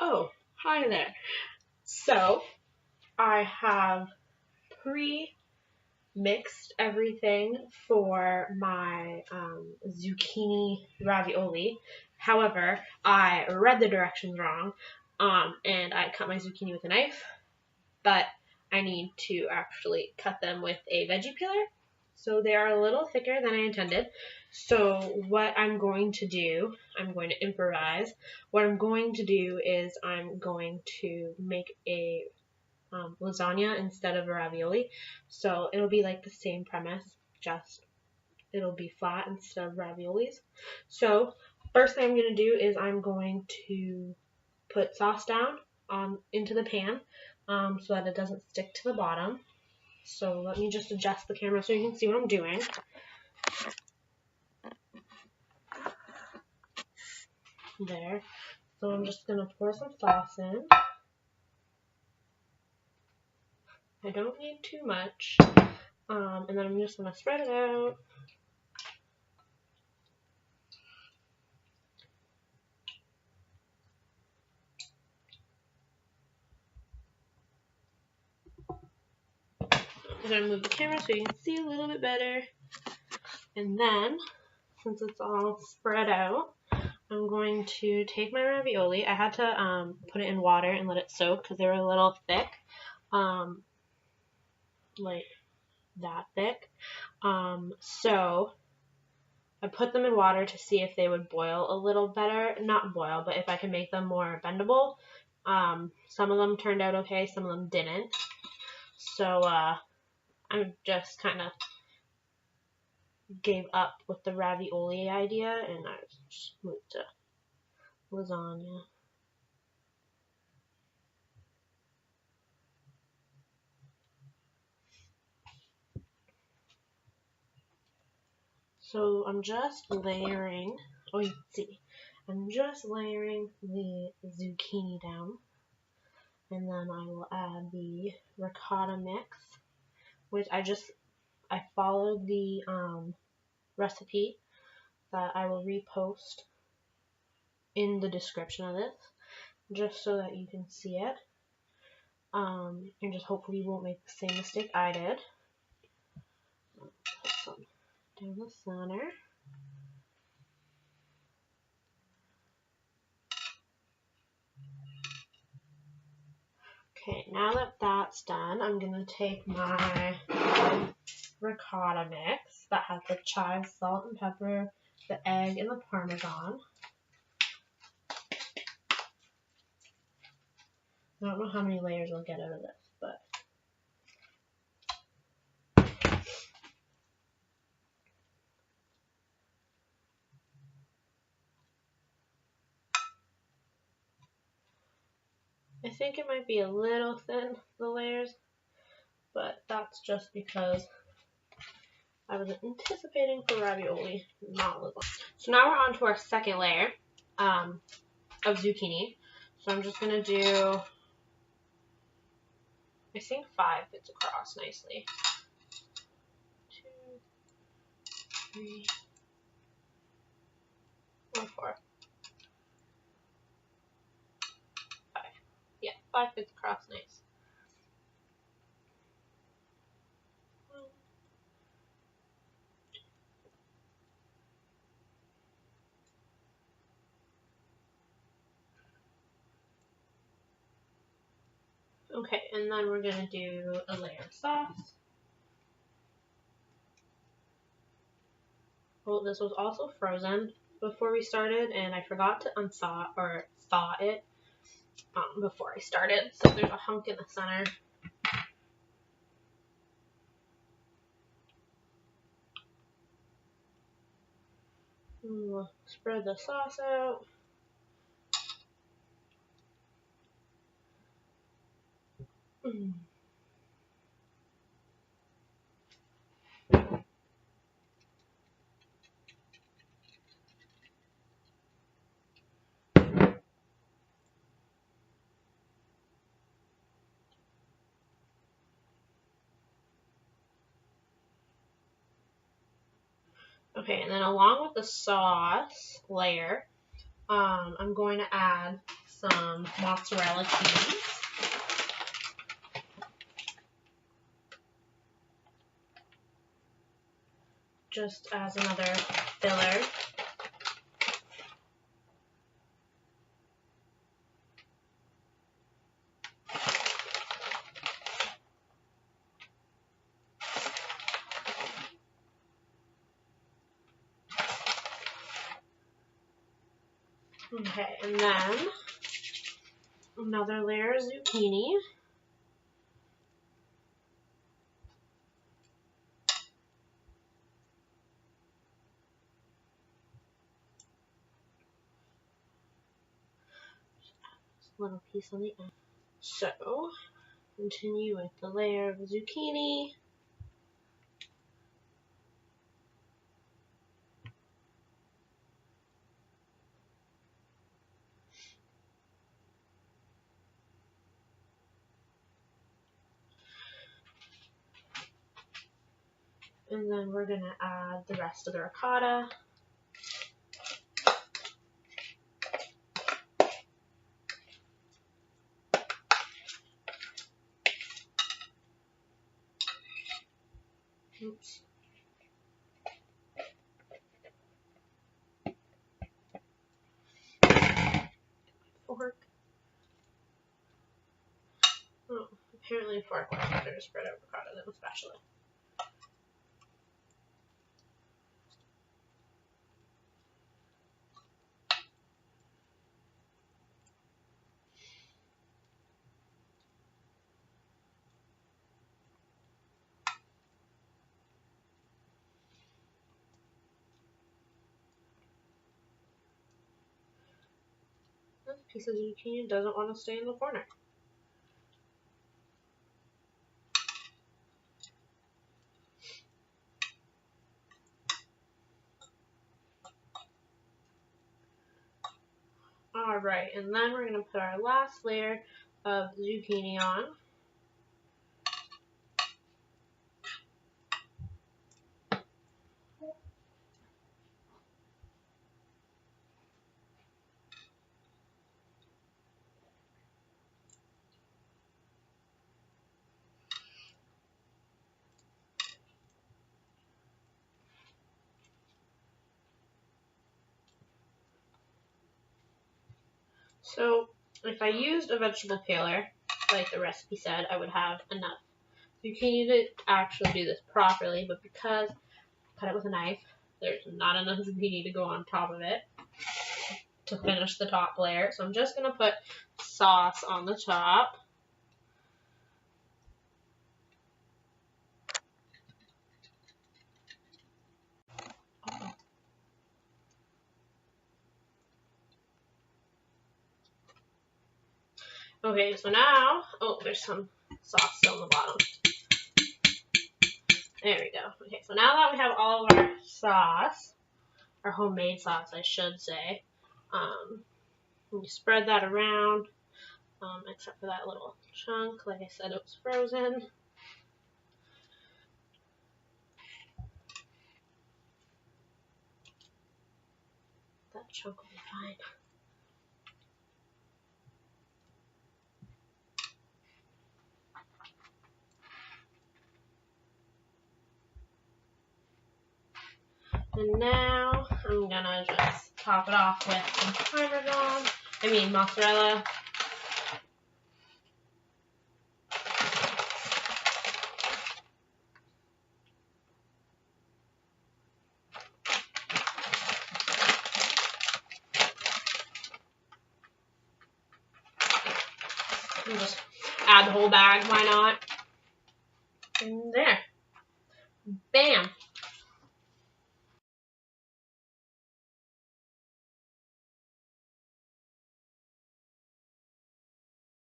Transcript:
Oh, hi there. So, I have pre-mixed everything for my zucchini ravioli. However, I read the directions wrong, and I cut my zucchini with a knife, but I need to actually cut them with a veggie peeler. So they are a little thicker than I intended. So what I'm going to do, I'm going to improvise. What I'm going to do is I'm going to make a lasagna instead of a ravioli. So it'll be like the same premise, just it'll be flat instead of raviolis. So first thing I'm going to do is I'm going to put sauce down into the pan so that it doesn't stick to the bottom. So let me just adjust the camera so you can see what I'm doing. There. So I'm just going to pour some sauce in. I don't need too much. And then I'm just going to spread it out. I'm going to move the camera so you can see a little bit better. And then, since it's all spread out, I'm going to take my ravioli. I had to put it in water and let it soak because they were a little thick. Like that thick. So I put them in water to see if they would boil a little better. Not boil, but if I can make them more bendable. Some of them turned out okay, some of them didn't. So I'm just kind of gave up with the ravioli idea and I just moved to lasagna. So I'm just layering, oh you can see, I'm just layering the zucchini down, and then I will add the ricotta mix, which I followed the recipe that I will repost in the description of this, just so that you can see it, and just hopefully you won't make the same mistake I did. Put some down the center. Okay, now that that's done, I'm going to take my ricotta mix that has the chives, salt and pepper, the egg, and the parmesan. I don't know how many layers I'll get out of this, but I think it might be a little thin, the layers, but that's just because I was anticipating for ravioli, not lasagna. So now we're on to our second layer of zucchini. So I'm just going to do, I think 5 fits across nicely. 2, 3, or 4. 5. Yeah, 5 fits across nice. Okay, and then we're going to do a layer of sauce. Well, this was also frozen before we started, and I forgot to unthaw or thaw it before I started, so there's a hunk in the center. And we'll spread the sauce out. Okay, and then along with the sauce layer, I'm going to add some mozzarella cheese. Just as another filler. Okay, and then another layer of zucchini. Just a little piece on the end. So, continue with the layer of zucchini. And then we're going to add the rest of the ricotta. Oops. Fork. Oh, apparently a fork was better to spread out ricotta than a spatula. This piece of zucchini doesn't want to stay in the corner. Alright, and then we're going to put our last layer of zucchini on. So, if I used a vegetable peeler, like the recipe said, I would have enough zucchini to actually do this properly, but because I cut it with a knife, there's not enough zucchini to go on top of it to finish the top layer. So I'm just going to put sauce on the top. Okay, so now, oh, there's some sauce still on the bottom. There we go. Okay, so now that we have all of our sauce, our homemade sauce, I should say, we spread that around, except for that little chunk. Like I said, it was frozen. That chunk will be fine. And now I'm gonna just top it off with some mozzarella. And just add the whole bag, why not? And there. Bam!